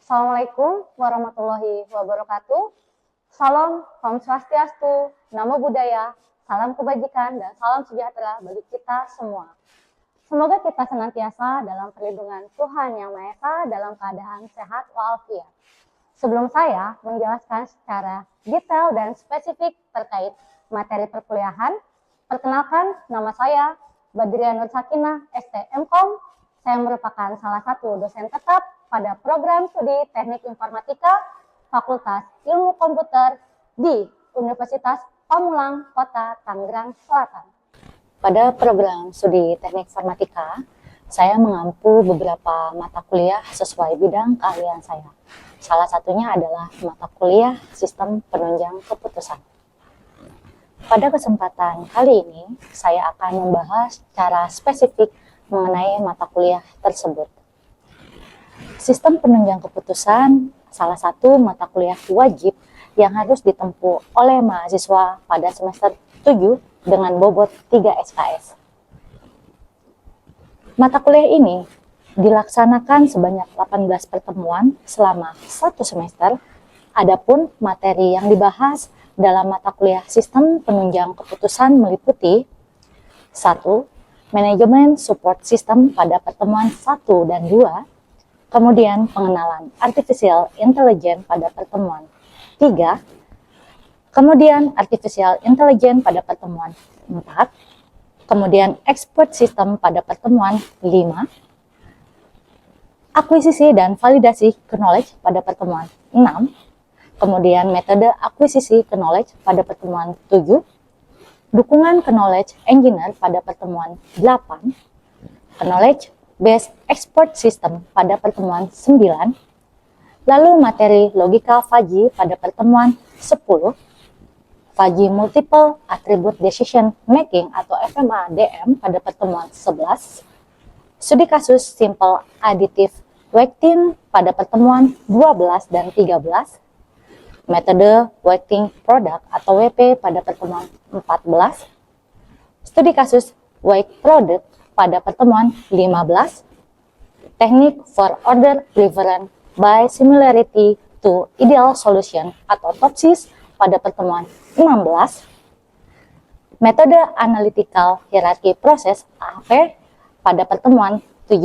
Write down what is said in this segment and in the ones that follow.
Assalamualaikum warahmatullahi wabarakatuh. Salam, Om Swastiastu, Namo Buddhaya, salam kebajikan, dan salam sejahtera bagi kita semua. Semoga kita senantiasa dalam perlindungan Tuhan Yang Maha Esa dalam keadaan sehat walafiat. Sebelum saya menjelaskan secara detail dan spesifik terkait materi perkuliahan, perkenalkan nama saya Badriah Nur Sakinah, STMkom. Saya merupakan salah satu dosen tetap pada program studi Teknik Informatika Fakultas Ilmu Komputer di Universitas Pamulang, Kota Tangerang Selatan. Pada program studi Teknik Informatika, saya mengampu beberapa mata kuliah sesuai bidang keahlian saya. Salah satunya adalah mata kuliah Sistem Penunjang Keputusan. Pada kesempatan kali ini, saya akan membahas secara spesifik mengenai mata kuliah tersebut. Sistem penunjang keputusan salah satu mata kuliah wajib yang harus ditempuh oleh mahasiswa pada semester 7 dengan bobot 3 SKS. Mata kuliah ini dilaksanakan sebanyak 18 pertemuan selama 1 semester. Adapun materi yang dibahas dalam mata kuliah Sistem Penunjang Keputusan meliputi 1. Manajemen Support System pada pertemuan 1 dan 2. Kemudian pengenalan Artificial Intelligence pada pertemuan 3. Kemudian Artificial Intelligence pada pertemuan 4. Kemudian Export System pada pertemuan 5. Akuisisi dan validasi knowledge pada pertemuan 6. Kemudian metode akuisisi knowledge pada pertemuan 7. Dukungan knowledge engineer pada pertemuan 8. Knowledge Based Export System pada pertemuan 9, lalu materi logika Fuzzy pada pertemuan 10, Fuzzy Multiple Attribute Decision Making atau FMA-DM pada pertemuan 11, studi kasus Simple Additive Weighting pada pertemuan 12 dan 13, metode Weighting Product atau WP pada pertemuan 14, studi kasus Weight Product pada pertemuan 15, teknik for order preference by similarity to ideal solution atau TOPSIS pada pertemuan 16, metode analytical hierarchy process AP pada pertemuan 17,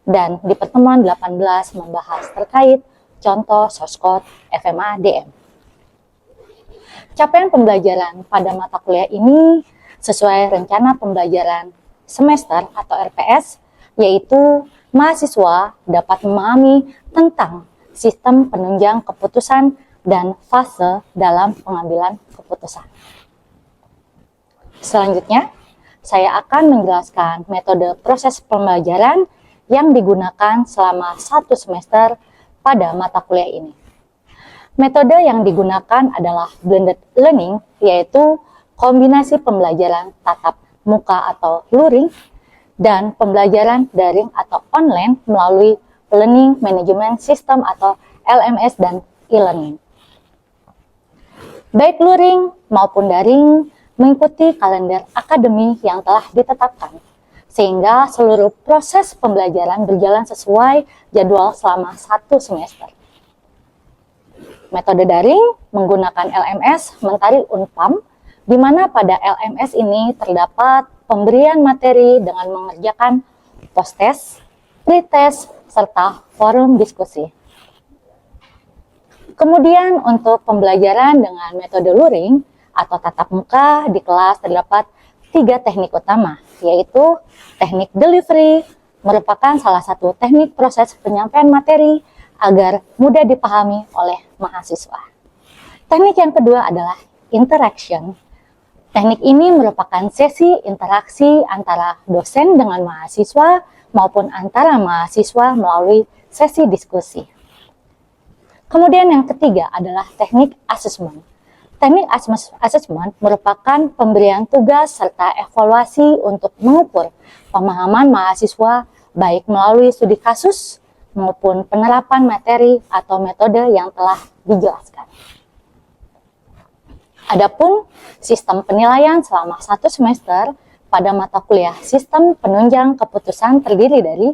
dan di pertemuan 18 membahas terkait contoh source code FMA-DM. Capaian pembelajaran pada mata kuliah ini sesuai rencana pembelajaran semester atau RPS, yaitu mahasiswa dapat memahami tentang sistem penunjang keputusan dan fase dalam pengambilan keputusan. Selanjutnya, saya akan menjelaskan metode proses pembelajaran yang digunakan selama 1 semester pada mata kuliah ini. Metode yang digunakan adalah blended learning, yaitu kombinasi pembelajaran tatap muka atau luring, dan pembelajaran daring atau online melalui Learning Management System atau LMS dan e-learning. Baik luring maupun daring mengikuti kalender akademi yang telah ditetapkan, sehingga seluruh proses pembelajaran berjalan sesuai jadwal selama 1 semester. Metode daring menggunakan LMS Mentari Unpam, di mana pada LMS ini terdapat pemberian materi dengan mengerjakan post-test, pre-test, serta forum diskusi. Kemudian untuk pembelajaran dengan metode luring atau tatap muka di kelas terdapat 3 teknik utama, yaitu teknik delivery, merupakan salah satu teknik proses penyampaian materi agar mudah dipahami oleh mahasiswa. Teknik yang kedua adalah interaction. Teknik ini merupakan sesi interaksi antara dosen dengan mahasiswa maupun antara mahasiswa melalui sesi diskusi. Kemudian yang ketiga adalah teknik assessment. Teknik assessment merupakan pemberian tugas serta evaluasi untuk mengukur pemahaman mahasiswa baik melalui studi kasus maupun penerapan materi atau metode yang telah dijelaskan. Adapun sistem penilaian selama 1 semester pada mata kuliah Sistem Penunjang Keputusan terdiri dari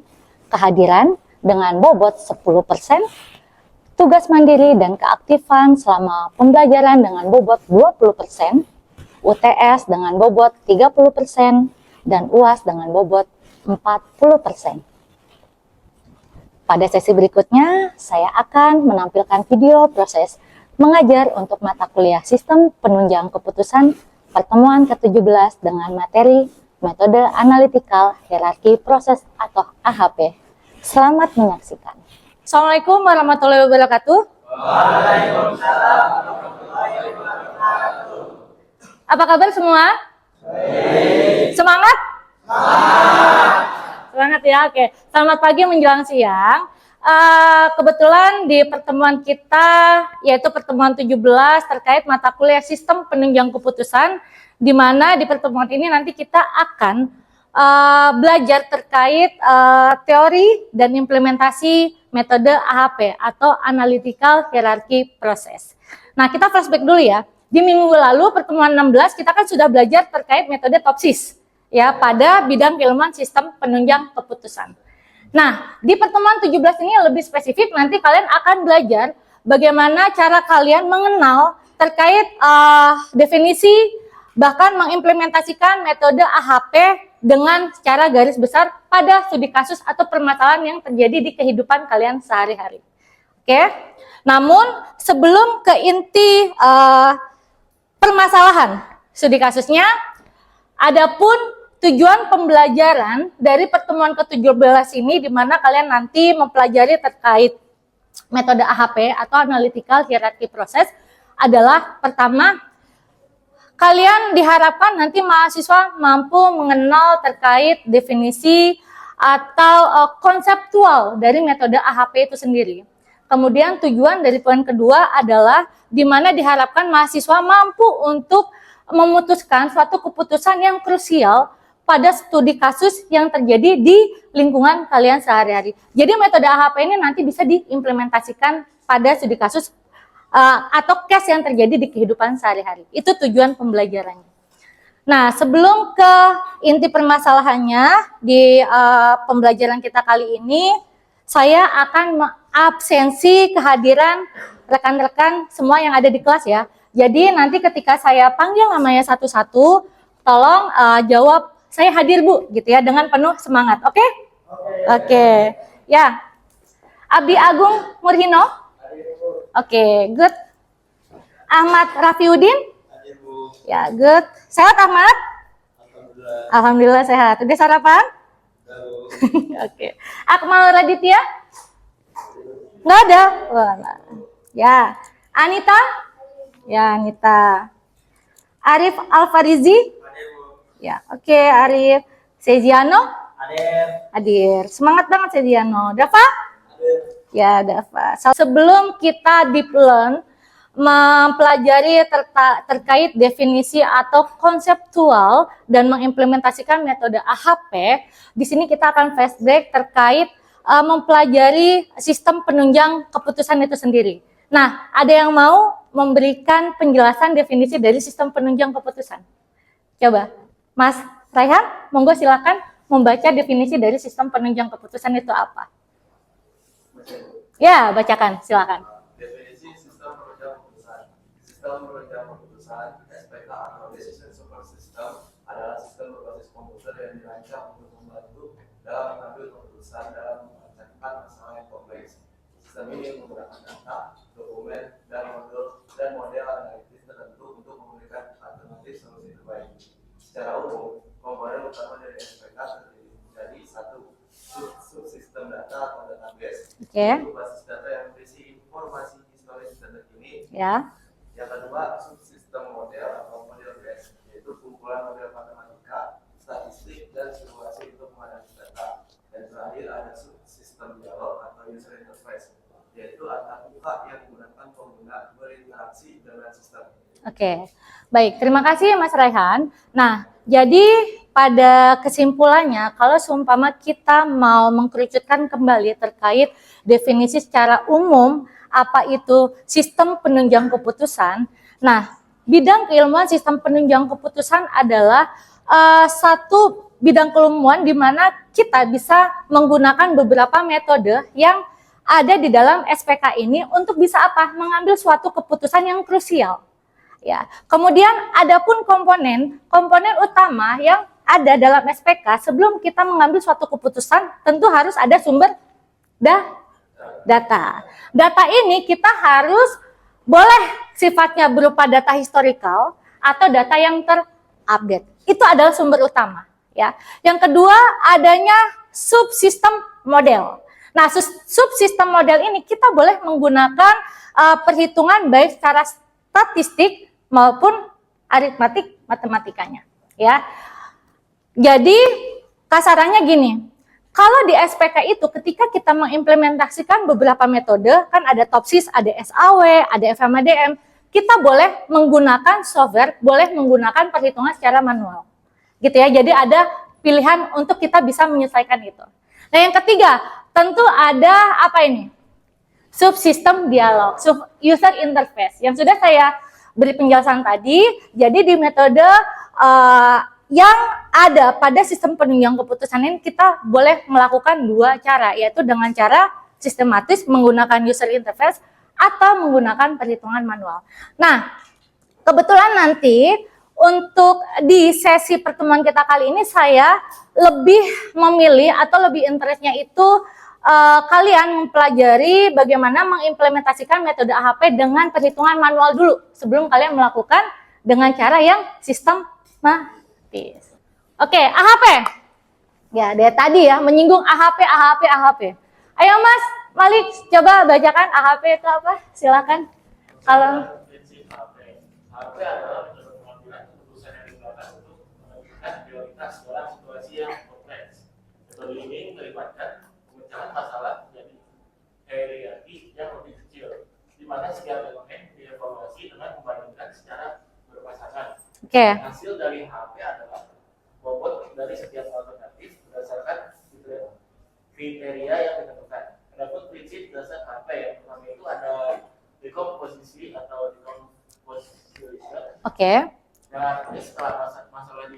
kehadiran, dengan bobot 10%, tugas mandiri dan keaktifan selama pembelajaran dengan bobot 20%, UTS dengan bobot 30%, dan UAS dengan bobot 40%. Pada sesi berikutnya, saya akan menampilkan video proses mengajar untuk mata kuliah Sistem Penunjang Keputusan pertemuan ke-17 dengan materi Metode Analytical Hierarchy Process atau AHP. Selamat menyaksikan. Assalamualaikum warahmatullahi wabarakatuh. Waalaikumsalam warahmatullahi wabarakatuh. Apa kabar semua? Baik. Semangat? Semangat ya, oke. Selamat pagi menjelang siang. Kebetulan di pertemuan kita, yaitu pertemuan 17 terkait mata kuliah Sistem Penunjang Keputusan, di mana di pertemuan ini nanti kita akan belajar terkait teori dan implementasi metode AHP atau Analytical Hierarchy Process. Nah, kita flashback dulu ya. Di minggu lalu pertemuan 16 kita kan sudah belajar terkait metode TOPSIS ya pada bidang keilmuan Sistem Penunjang Keputusan. Nah, di pertemuan 17 ini lebih spesifik, nanti kalian akan belajar bagaimana cara kalian mengenal terkait definisi, bahkan mengimplementasikan metode AHP dengan secara garis besar pada studi kasus atau permasalahan yang terjadi di kehidupan kalian sehari-hari. Oke? Namun, sebelum ke inti permasalahan studi kasusnya, adapun tujuan pembelajaran dari pertemuan ke-17 ini di mana kalian nanti mempelajari terkait metode AHP atau Analytical Hierarchy Process adalah pertama, kalian diharapkan nanti mahasiswa mampu mengenal terkait definisi atau konseptual dari metode AHP itu sendiri. Kemudian tujuan dari poin kedua adalah di mana diharapkan mahasiswa mampu untuk memutuskan suatu keputusan yang krusial pada studi kasus yang terjadi di lingkungan kalian sehari-hari. Jadi metode AHP ini nanti bisa diimplementasikan pada studi kasus atau case yang terjadi di kehidupan sehari-hari. Itu tujuan pembelajarannya. Nah, sebelum ke inti permasalahannya di pembelajaran kita kali ini, saya akan absensi kehadiran rekan-rekan semua yang ada di kelas ya. Jadi nanti ketika saya panggil namanya satu-satu, tolong jawab saya hadir Bu, gitu ya, dengan penuh semangat. Oke? Oke. Ya. Abdi Agung Murhino? Oke, good. Ahmad Rafiuddin? Ya, good. Sehat Ahmad? Alhamdulillah sehat. Udah sarapan? Oke. Akmal Raditya? Nggak ada? Wah, nah. Ya. Anita? Ya, Anita. Arif Alfarizi? Ya, oke, Arif. Seziano? Hadir. Semangat banget Seziano. Dava? Hadir. Ya, Dava. Sebelum kita deep learn, mempelajari terkait definisi atau konseptual dan mengimplementasikan metode AHP, di sini kita akan flashback terkait mempelajari sistem penunjang keputusan itu sendiri. Nah, ada yang mau memberikan penjelasan definisi dari sistem penunjang keputusan? Coba. Mas Raihan, monggo silakan membaca definisi dari sistem penunjang keputusan itu apa? Ya, bacakan, silakan. Definisi sistem penunjang keputusan. Sistem penunjang keputusan (SPK) atau Decision Support System adalah sistem berbasis komputer yang dirancang untuk membantu dalam mengambil keputusan dalam memecahkan masalah yang kompleks. Sistem ini menggunakan data, dokumen, dan model analitis tertentu untuk memberikan alternatif solusi terbaik. Secara umum, komponen utama dari SPK terdiri dari satu subsistem data atau database, yaitu basis data yang berisi informasi historis dan terkini. Ya. Yang kedua, subsistem model atau model base, yaitu kumpulan model matematika, statistik, dan simulasi untuk menganalisis data. Dan terakhir ada subsistem dialog atau user interface, yaitu antar pihak yang menggunakan pengguna berinteraksi dengan sistem. Oke, baik. Terima kasih Mas Raihan. Nah, jadi pada kesimpulannya, kalau seumpama kita mau mengkerucutkan kembali terkait definisi secara umum, apa itu sistem penunjang keputusan. Nah, bidang keilmuan sistem penunjang keputusan adalah satu bidang keilmuan di mana kita bisa menggunakan beberapa metode yang ada di dalam SPK ini untuk bisa apa? Mengambil suatu keputusan yang krusial. Ya. Kemudian adapun komponen utama yang ada dalam SPK sebelum kita mengambil suatu keputusan tentu harus ada sumber data. Data ini kita harus boleh sifatnya berupa data historical atau data yang terupdate. Itu adalah sumber utama, ya. Yang kedua, adanya subsistem model. Nah, subsistem model ini kita boleh menggunakan perhitungan baik secara statistik maupun aritmatik matematikanya, ya. Jadi kasarannya gini, kalau di SPK itu ketika kita mengimplementasikan beberapa metode, kan ada TOPSIS, ada SAW, ada FMADM, kita boleh menggunakan software, boleh menggunakan perhitungan secara manual. Gitu ya. Jadi ada pilihan untuk kita bisa menyelesaikan itu. Nah, yang ketiga, tentu ada apa ini? Subsistem dialog, user interface. Yang sudah saya beri penjelasan tadi, jadi di metode yang ada pada sistem penunjang keputusan ini kita boleh melakukan dua cara, yaitu dengan cara sistematis menggunakan user interface atau menggunakan perhitungan manual. Nah, kebetulan nanti untuk di sesi pertemuan kita kali ini saya lebih memilih atau lebih interestnya itu kalian mempelajari bagaimana mengimplementasikan metode AHP dengan perhitungan manual dulu sebelum kalian melakukan dengan cara yang sistematis. Oke, AHP. Ya, dari tadi ya menyinggung AHP. Ayo Mas Malik, coba bacakan AHP itu apa? Silakan. Kalau prinsip HP adalah metode pengambilan keputusan yang digunakan untuk menentukan prioritas dalam situasi yang kompleks. Metode ini melibatkan pemecahan masalah menjadi hierarki yang lebih kecil, di mana setiap elemen dievaluasi dengan membandingkan secara berpasangan. Oke. Hasil dari HP adalah bobot dari setiap alternatif berdasarkan kriteria yang ditentukan. Adapun prinsip dasar HP yang pertama itu ada dekomposisi atau decomposition. Oke. Nah, ini setelah masalah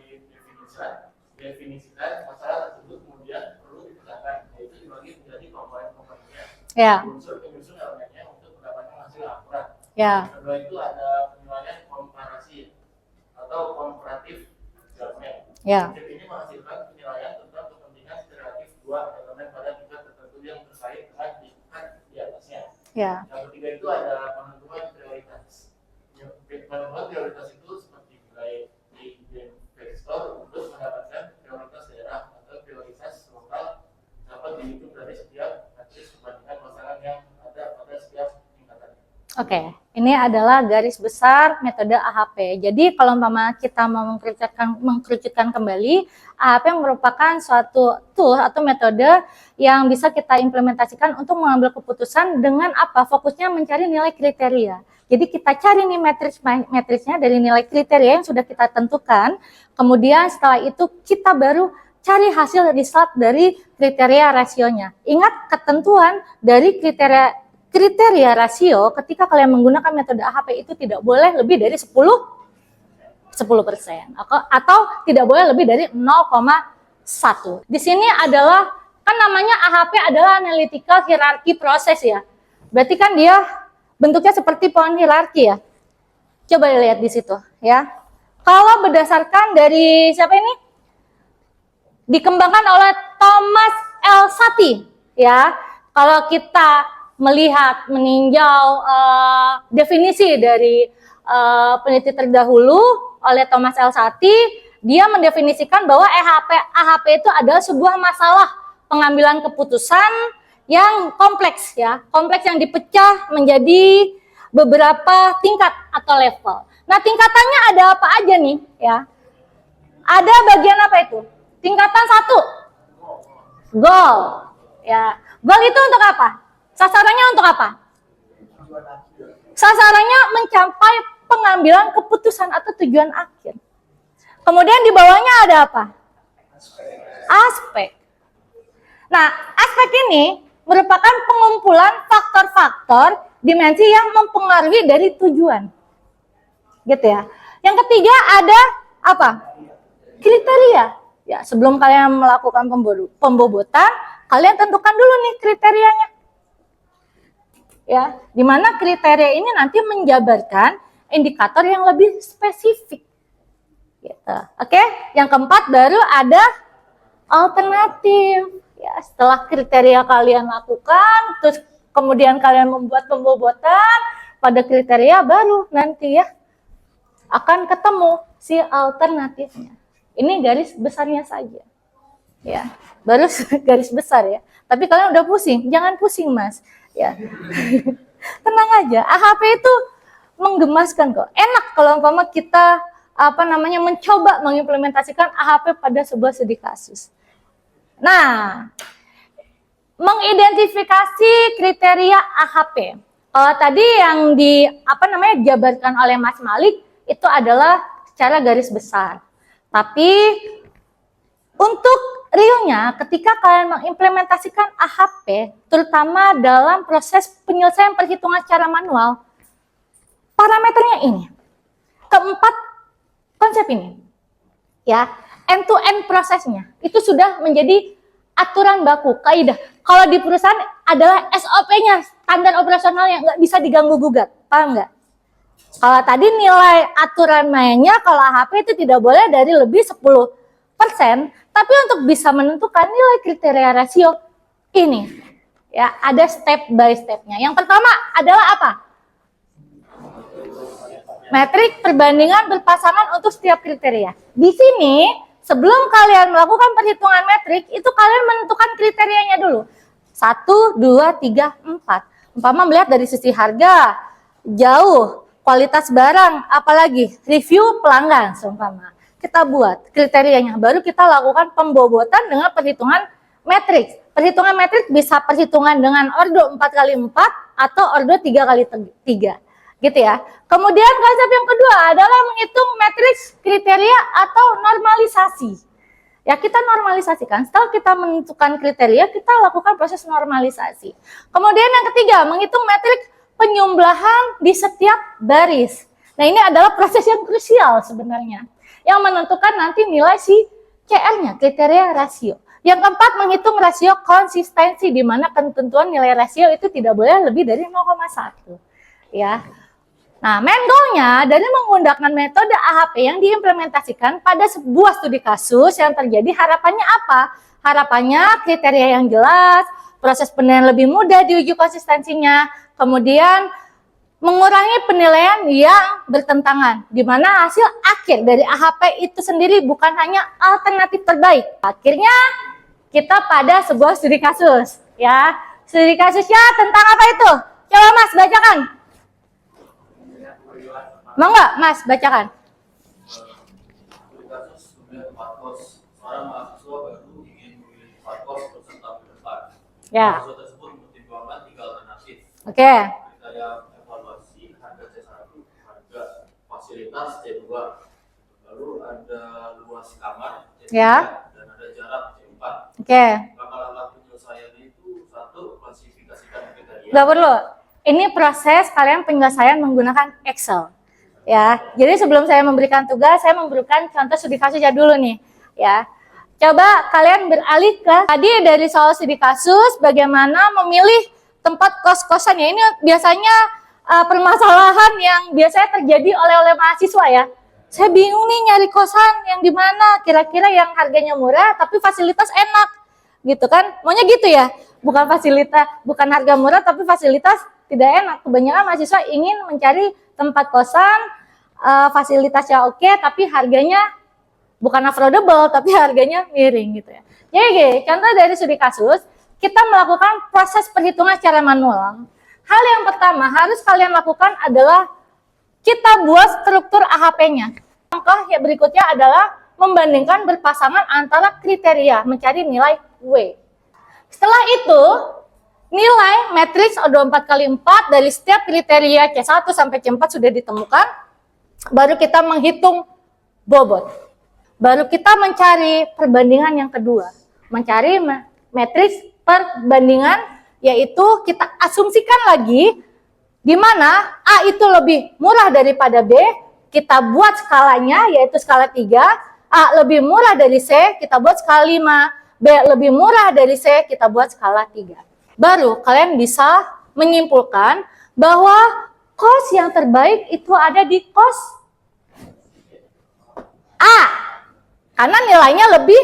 definisikan masalah tersebut kemudian perlu dipecahkan, yaitu dibagi menjadi komponen-komponennya. Ya. Unsur penyusun elemennya untuk mendapatkan hasil akurat. Ya. Kedua itu ada penilaian komparasi atau komparatif judgment. Ya. Prinsip ini menghasilkan penilaian tentang kepentingan relatif dua elemen pada tingkat tertentu yang terkait dengan tingkat di atasnya. Ya. Yang ketiga itu ada penentuan prioritas. Penentuan prioritas itu seperti mulai di investor untuk mendapatkan prioritas daerah atau prioritas lokal dapat dihitung dari setiap matris perbandingan pasangan yang ada pada setiap tingkatan. Oke, ini adalah garis besar metode AHP. Jadi kalau umpama kita mau mengkerucutkan kembali, AHP merupakan suatu tool atau metode yang bisa kita implementasikan untuk mengambil keputusan dengan apa? Fokusnya mencari nilai kriteria. Jadi kita cari nih matrisnya dari nilai kriteria yang sudah kita tentukan. Kemudian setelah itu kita baru cari hasil result dari kriteria rasionya. Ingat ketentuan dari kriteria rasio ketika kalian menggunakan metode AHP itu tidak boleh lebih dari 10% atau tidak boleh lebih dari 0,1. Di sini adalah kan namanya AHP adalah analytical hierarchy process ya. Berarti kan dia bentuknya seperti pohon hierarki ya. Coba lihat di situ ya. Kalau berdasarkan dari siapa ini? Dikembangkan oleh Thomas L. Sati ya. Kalau kita melihat meninjau definisi dari peneliti terdahulu oleh Thomas L. Sati, dia mendefinisikan bahwa AHP itu adalah sebuah masalah pengambilan keputusan yang kompleks ya, kompleks yang dipecah menjadi beberapa tingkat atau level. Nah, tingkatannya ada apa aja nih ya? Ada bagian apa itu? Tingkatan 1, goal ya. Goal itu untuk apa? Sasarannya untuk apa? Sasarannya mencapai pengambilan keputusan atau tujuan akhir. Kemudian di bawahnya ada apa? Aspek. Nah, aspek ini merupakan pengumpulan faktor-faktor dimensi yang mempengaruhi dari tujuan. Gitu ya. Yang ketiga ada apa? Kriteria. Ya, sebelum kalian melakukan pembobotan, kalian tentukan dulu nih kriterianya. Ya, di mana kriteria ini nanti menjabarkan indikator yang lebih spesifik. Gitu. Oke, yang keempat baru ada alternatif. Ya, setelah kriteria kalian lakukan, terus kemudian kalian membuat pembobotan pada kriteria, baru nanti ya akan ketemu si alternatifnya. Ini garis besarnya saja. Ya, baru garis besar ya. Tapi kalian udah pusing, jangan pusing Mas. Ya. Tenang aja, AHP itu menggemaskan kok. Enak kalau umpama kita mencoba mengimplementasikan AHP pada sebuah studi kasus. Nah, mengidentifikasi kriteria AHP. Kalau tadi yang dijabarkan oleh Mas Malik itu adalah secara garis besar. Tapi untuk realnya ketika kalian mengimplementasikan AHP, terutama dalam proses penyelesaian perhitungan secara manual, parameternya ini. Keempat konsep ini. Ya, end-to-end prosesnya itu sudah menjadi aturan baku, kaidah. Kalau di perusahaan adalah SOP-nya, standar operasional yang nggak bisa diganggu-gugat. Paham nggak? Kalau tadi nilai aturan mainnya, kalau AHP itu tidak boleh dari lebih 10%, tapi untuk bisa menentukan nilai kriteria rasio ini, ya ada step by stepnya. Yang pertama adalah apa? Metrik perbandingan berpasangan untuk setiap kriteria. Di sini, sebelum kalian melakukan perhitungan metrik, itu kalian menentukan kriterianya dulu. 1, 2, 3, 4. Umpama melihat dari sisi harga, jauh, kualitas barang, apalagi review pelanggan, seumpama. Kita buat kriterianya, baru kita lakukan pembobotan dengan perhitungan metrik. Perhitungan metrik bisa perhitungan dengan ordo 4x4 atau ordo 3x3. Gitu ya. Kemudian konsep yang kedua adalah menghitung matriks kriteria atau normalisasi. Ya, kita normalisasikan. Setelah kita menentukan kriteria, kita lakukan proses normalisasi. Kemudian yang ketiga, menghitung metrik penyumblahan di setiap baris. Nah, ini adalah proses yang krusial sebenarnya, yang menentukan nanti nilai si CR-nya, kriteria rasio. Yang keempat, menghitung rasio konsistensi, di mana ketentuan nilai rasio itu tidak boleh lebih dari 0,1. Ya. Nah, main goal-nya dari menggunakan metode AHP yang diimplementasikan pada sebuah studi kasus yang terjadi, harapannya apa? Harapannya kriteria yang jelas, proses penilaian lebih mudah diuji konsistensinya, kemudian mengurangi penilaian yang bertentangan, di mana hasil akhir dari AHP itu sendiri bukan hanya alternatif terbaik. Akhirnya kita pada sebuah studi kasus, ya. Studi kasusnya tentang apa itu? Coba Mas bacakan. Mau nggak Mas bacakan? Studi kasus kemudian 4 kos. Seorang mahasiswa baru ingin memilih 4 kos peserta berdepan. Ya. Mahasiswa tersebut mempertimbangkan 3 alternatif. Oke. Kriteria evaluasi, harga C1, harga fasilitas C2. Lalu ada luas kamar C3, Ya. dan ada jarak C4. Oke. Langkah-langkah penyelesaiannya itu: 1. Klasifikasikan kriteria. Nggak perlu. Ini proses kalian penyelesaian menggunakan Excel. Ya, jadi sebelum saya memberikan tugas, saya memberikan contoh studi kasusnya dulu nih. Ya, coba kalian beralih ke tadi dari soal studi kasus, bagaimana memilih tempat kos-kosannya. Ini biasanya permasalahan yang biasanya terjadi oleh mahasiswa ya. Saya bingung nih nyari kosan yang di mana, kira-kira yang harganya murah tapi fasilitas enak, gitu kan? Maunya gitu ya, bukan harga murah tapi fasilitas tidak enak. Kebanyakan mahasiswa ingin mencari tempat kosan, fasilitasnya oke, tapi harganya bukan affordable, tapi harganya miring gitu ya. Jadi contoh dari studi kasus, kita melakukan proses perhitungan secara manual. Hal yang pertama harus kalian lakukan adalah kita buat struktur AHP-nya. Langkah yang berikutnya adalah membandingkan berpasangan antara kriteria, mencari nilai W. Setelah itu, nilai matriks ordo 4x4 dari setiap kriteria C1 sampai C4 sudah ditemukan. Baru kita menghitung bobot. Baru kita mencari perbandingan yang kedua. Mencari matriks perbandingan, yaitu kita asumsikan lagi di mana A itu lebih murah daripada B. Kita buat skalanya, yaitu skala 3. A lebih murah dari C, kita buat skala 5. B lebih murah dari C, kita buat skala 3. Baru kalian bisa menyimpulkan bahwa kos yang terbaik itu ada di kos A. Karena nilainya lebih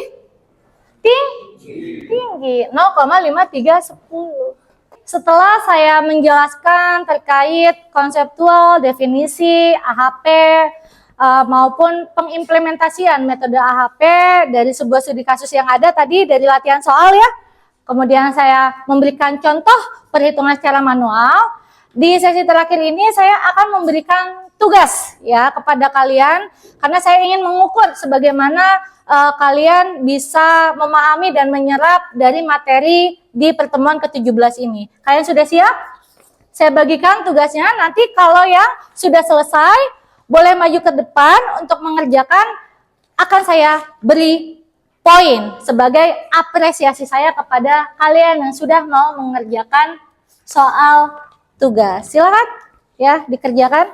tinggi. 0,5310. Setelah saya menjelaskan terkait konseptual, definisi, AHP, maupun pengimplementasian metode AHP dari sebuah studi kasus yang ada tadi dari latihan soal ya. Kemudian saya memberikan contoh perhitungan secara manual. Di sesi terakhir ini saya akan memberikan tugas ya kepada kalian karena saya ingin mengukur sebagaimana kalian bisa memahami dan menyerap dari materi di pertemuan ke-17 ini. Kalian sudah siap? Saya bagikan tugasnya, nanti kalau yang sudah selesai boleh maju ke depan untuk mengerjakan, akan saya beri poin sebagai apresiasi saya kepada kalian yang sudah mau mengerjakan soal tugas. Silakan ya dikerjakan.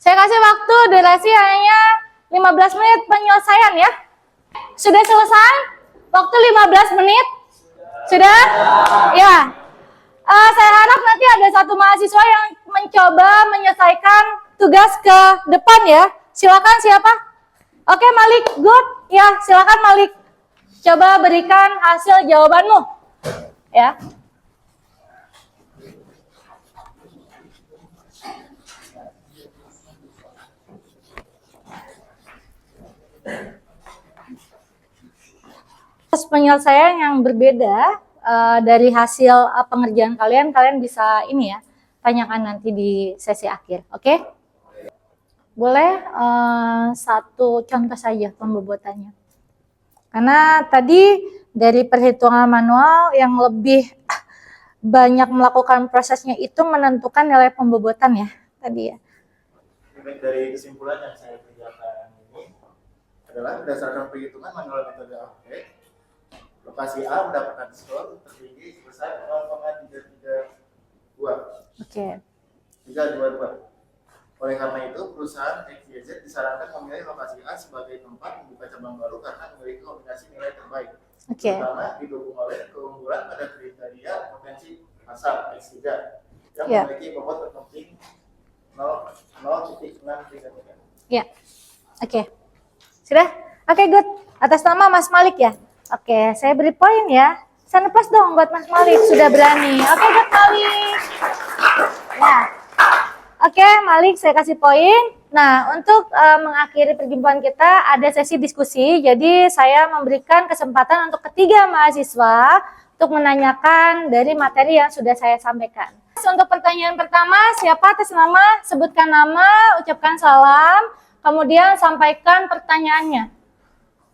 Saya kasih waktu durasi hanya 15 menit penyelesaian ya. Sudah selesai? Waktu 15 menit? Sudah? Ya. Saya harap nanti ada satu mahasiswa yang mencoba menyelesaikan tugas ke depan ya. Silakan siapa? Oke, Malik, good. Ya, silakan Malik. Coba berikan hasil jawabanmu. Ya. Penyelesaian yang berbeda dari hasil pengerjaan kalian bisa ini ya, tanyakan nanti di sesi akhir, oke? Boleh satu contoh saja pembobotannya. Karena tadi dari perhitungan manual yang lebih banyak melakukan prosesnya itu menentukan nilai pembobotan ya tadi ya. Dari kesimpulan yang saya kerjakan ini adalah berdasarkan perhitungan manual metode AHP, lokasi A mendapatkan skor tertinggi sebesar 0,332. Oke. 322. Oleh karena itu, perusahaan XYZ disarankan memilih lokasi A sebagai tempat membuka cabang baru karena memiliki kombinasi nilai terbaik. Oke. Pertama, didukung oleh keunggulan pada kriteria potensi pasar X3 yang Ya. memiliki bobot terpenting 0,633. Ya. Oke. Sudah? Oke, good. Atas nama Mas Malik ya. Oke, saya beri poin ya. Sana plus dong buat Mas Malik, sudah berani. Oke, good Malik. Ya. Oke, Malik, saya kasih poin. Nah, untuk mengakhiri perjumpaan kita, ada sesi diskusi. Jadi, saya memberikan kesempatan untuk ketiga mahasiswa untuk menanyakan dari materi yang sudah saya sampaikan. Untuk pertanyaan pertama, siapa atas nama? Sebutkan nama, ucapkan salam, kemudian sampaikan pertanyaannya.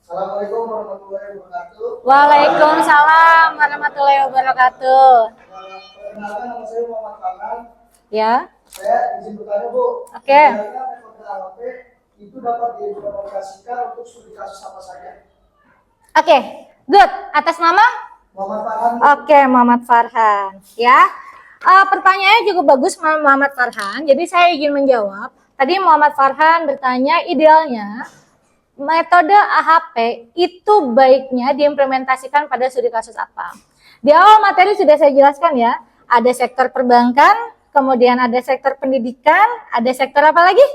Assalamualaikum warahmatullahi wabarakatuh. Waalaikumsalam warahmatullahi wabarakatuh. Perkenalkan, nama saya Muhammad Farhan. Ya. Saya izin bertanya, Bu. Oke. Sebenarnya metode AHP itu dapat diimplementasikan untuk studi kasus apa saja? Oke, good. Atas nama? Muhammad Farhan. Oke, Muhammad Farhan. Ya. Pertanyaannya cukup bagus, Muhammad Farhan. Jadi saya izin menjawab. Tadi Muhammad Farhan bertanya idealnya metode AHP itu baiknya diimplementasikan pada studi kasus apa. Di awal materi sudah saya jelaskan ya. Ada sektor perbankan, kemudian ada sektor pendidikan, ada sektor apa lagi?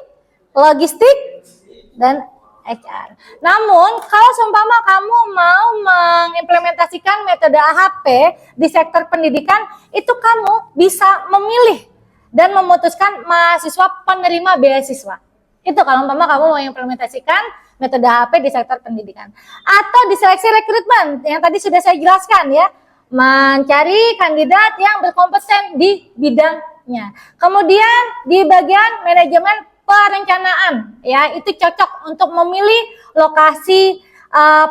Logistik dan HR. Namun, kalau seumpama kamu mau mengimplementasikan metode AHP di sektor pendidikan, itu kamu bisa memilih dan memutuskan mahasiswa penerima beasiswa. Itu kalau umpama kamu mau mengimplementasikan metode AHP di sektor pendidikan. Atau di seleksi rekrutmen, yang tadi sudah saya jelaskan ya, mencari kandidat yang berkompeten di bidangnya. Kemudian di bagian manajemen perencanaan, ya itu cocok untuk memilih lokasi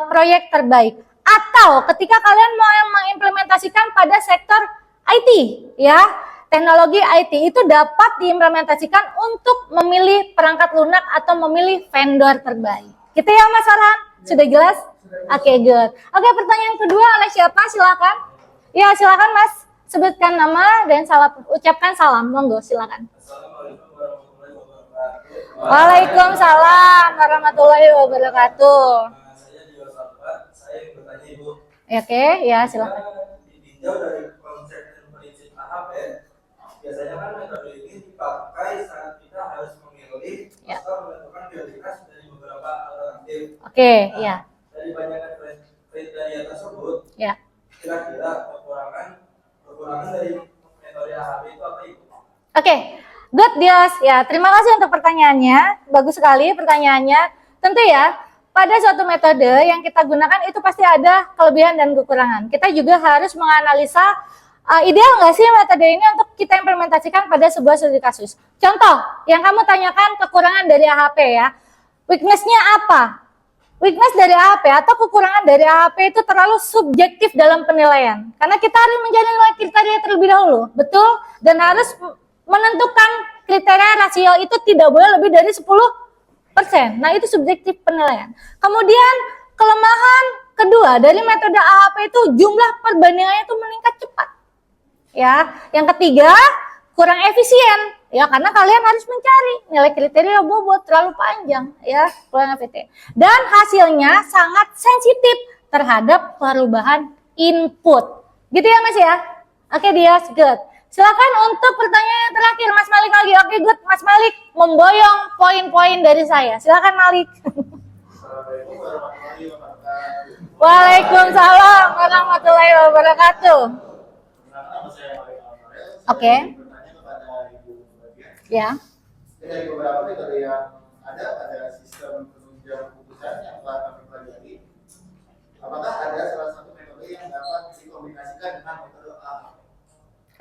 proyek terbaik. Atau ketika kalian mau mengimplementasikan pada sektor IT, ya teknologi IT itu dapat diimplementasikan untuk memilih perangkat lunak atau memilih vendor terbaik. Gitu ya Mas Farhan? Sudah jelas? Oke, good. Oke, pertanyaan kedua oleh siapa? Silakan. Ya, silakan Mas. Sebutkan nama dan ucapkan salam. Monggo, silakan. Waalaikumsalam warahmatullahi wabarakatuh. saya yang bertanya Ibu. Oke, ya silakan. Ditinjau dari konsep dan prinsip AHP, biasanya kan metode ini dipakai saat kita harus memilih atau menentukan prioritas dari beberapa alternatif. Oke, ya. Dari banyaknya kriteria tersebut, Ya. kira-kira kekurangan dari metode AHP itu apa Ibu? Oke, good Dios. Ya, terima kasih untuk pertanyaannya. Bagus sekali pertanyaannya. Tentu ya, pada suatu metode yang kita gunakan itu pasti ada kelebihan dan kekurangan. Kita juga harus menganalisa ideal nggak sih metode ini untuk kita implementasikan pada sebuah studi kasus. Contoh, yang kamu tanyakan kekurangan dari AHP ya. Weakness-nya apa? Weakness dari AHP atau kekurangan dari AHP itu terlalu subjektif dalam penilaian. Karena kita harus mencari nilai kriteria terlebih dahulu, betul? Dan harus menentukan kriteria rasio itu tidak boleh lebih dari 10%. Nah, itu subjektif penilaian. Kemudian, kelemahan kedua dari metode AHP itu jumlah perbandingannya itu meningkat cepat. Ya, yang ketiga, kurang efisien. Ya, karena kalian harus mencari nilai kriteria bobot terlalu panjang, ya, kurang efisien. Dan hasilnya sangat sensitif terhadap perubahan input. Gitu ya, Mas ya? Oke, Dias, good. Silakan untuk pertanyaan yang terakhir, Mas Malik lagi. Oke, good. Mas Malik memboyong poin-poin dari saya. Silakan, Malik. Assalamualaikum warahmatullahi wabarakatuh. Waalaikumsalam warahmatullahi wabarakatuh. Nama saya Malik Al-Farel. Oke. Saya bertanya kepada Ibu bagian. Ya. Dari beberapa metode yang ada sistem penunjang keputusan yang telah kami pelajari. Apakah ada salah satu metode yang dapat dikombinasikan dengan metode AHP?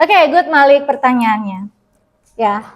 Oke, good Malik pertanyaannya. Ya.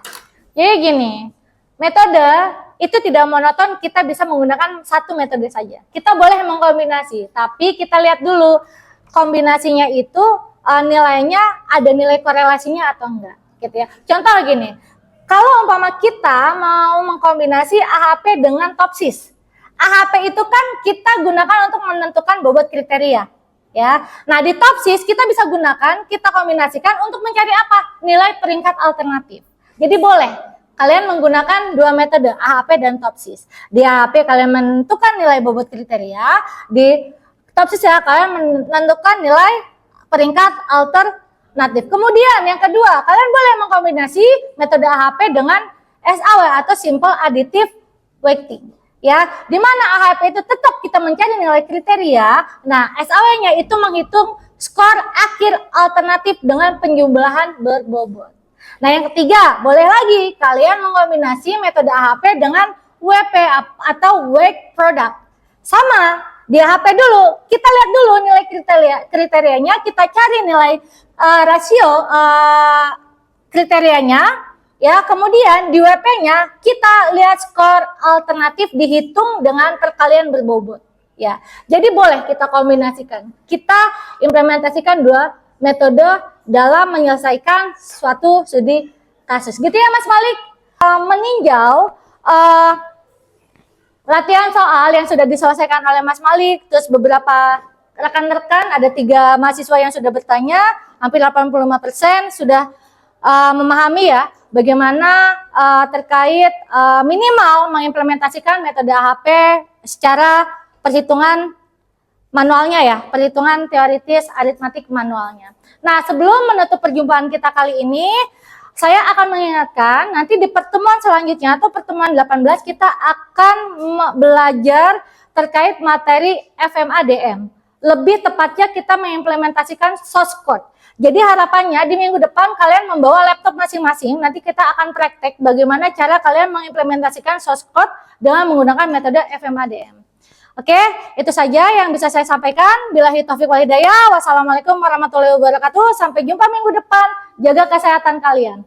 Jadi gini, metode itu tidak monoton, kita bisa menggunakan satu metode saja. Kita boleh mengkombinasi, tapi kita lihat dulu kombinasinya itu nilainya ada nilai korelasinya atau enggak, gitu ya. Contoh gini, kalau umpama kita mau mengkombinasi AHP dengan TOPSIS. AHP itu kan kita gunakan untuk menentukan bobot kriteria. Ya, nah di TOPSIS kita bisa gunakan, kita kombinasikan untuk mencari apa? Nilai peringkat alternatif. Jadi boleh kalian menggunakan dua metode AHP dan TOPSIS. Di AHP kalian menentukan nilai bobot kriteria, di TOPSIS ya kalian menentukan nilai peringkat alternatif. Kemudian yang kedua, kalian boleh mengkombinasi metode AHP dengan SAW atau Simple Additive Weighting. Ya, di mana AHP itu tetap kita mencari nilai kriteria. Nah, SAW-nya itu menghitung skor akhir alternatif dengan penjumlahan berbobot. Nah, yang ketiga, boleh lagi kalian mengkombinasi metode AHP dengan WP atau Weight Product. Sama, di AHP dulu, kita lihat dulu nilai kriterianya, kita cari nilai rasio kriterianya. Ya, kemudian di WP-nya kita lihat skor alternatif dihitung dengan perkalian berbobot. Ya, jadi boleh kita kombinasikan. Kita implementasikan dua metode dalam menyelesaikan suatu studi kasus. Gitu ya, Mas Malik. Meninjau latihan soal yang sudah diselesaikan oleh Mas Malik, terus beberapa rekan-rekan, ada 3 mahasiswa yang sudah bertanya, hampir 85% sudah memahami ya bagaimana terkait minimal mengimplementasikan metode AHP secara perhitungan manualnya ya, perhitungan teoritis aritmatik manualnya. Nah, sebelum menutup perjumpaan kita kali ini, saya akan mengingatkan nanti di pertemuan selanjutnya atau pertemuan 18 kita akan belajar terkait materi FMADM. Lebih tepatnya kita mengimplementasikan source code. Jadi harapannya di minggu depan kalian membawa laptop masing-masing, nanti kita akan praktek bagaimana cara kalian mengimplementasikan source code dengan menggunakan metode FMADM. Oke, itu saja yang bisa saya sampaikan. Billahi taufiq wal hidayah. Wassalamualaikum warahmatullahi wabarakatuh. Sampai jumpa minggu depan. Jaga kesehatan kalian.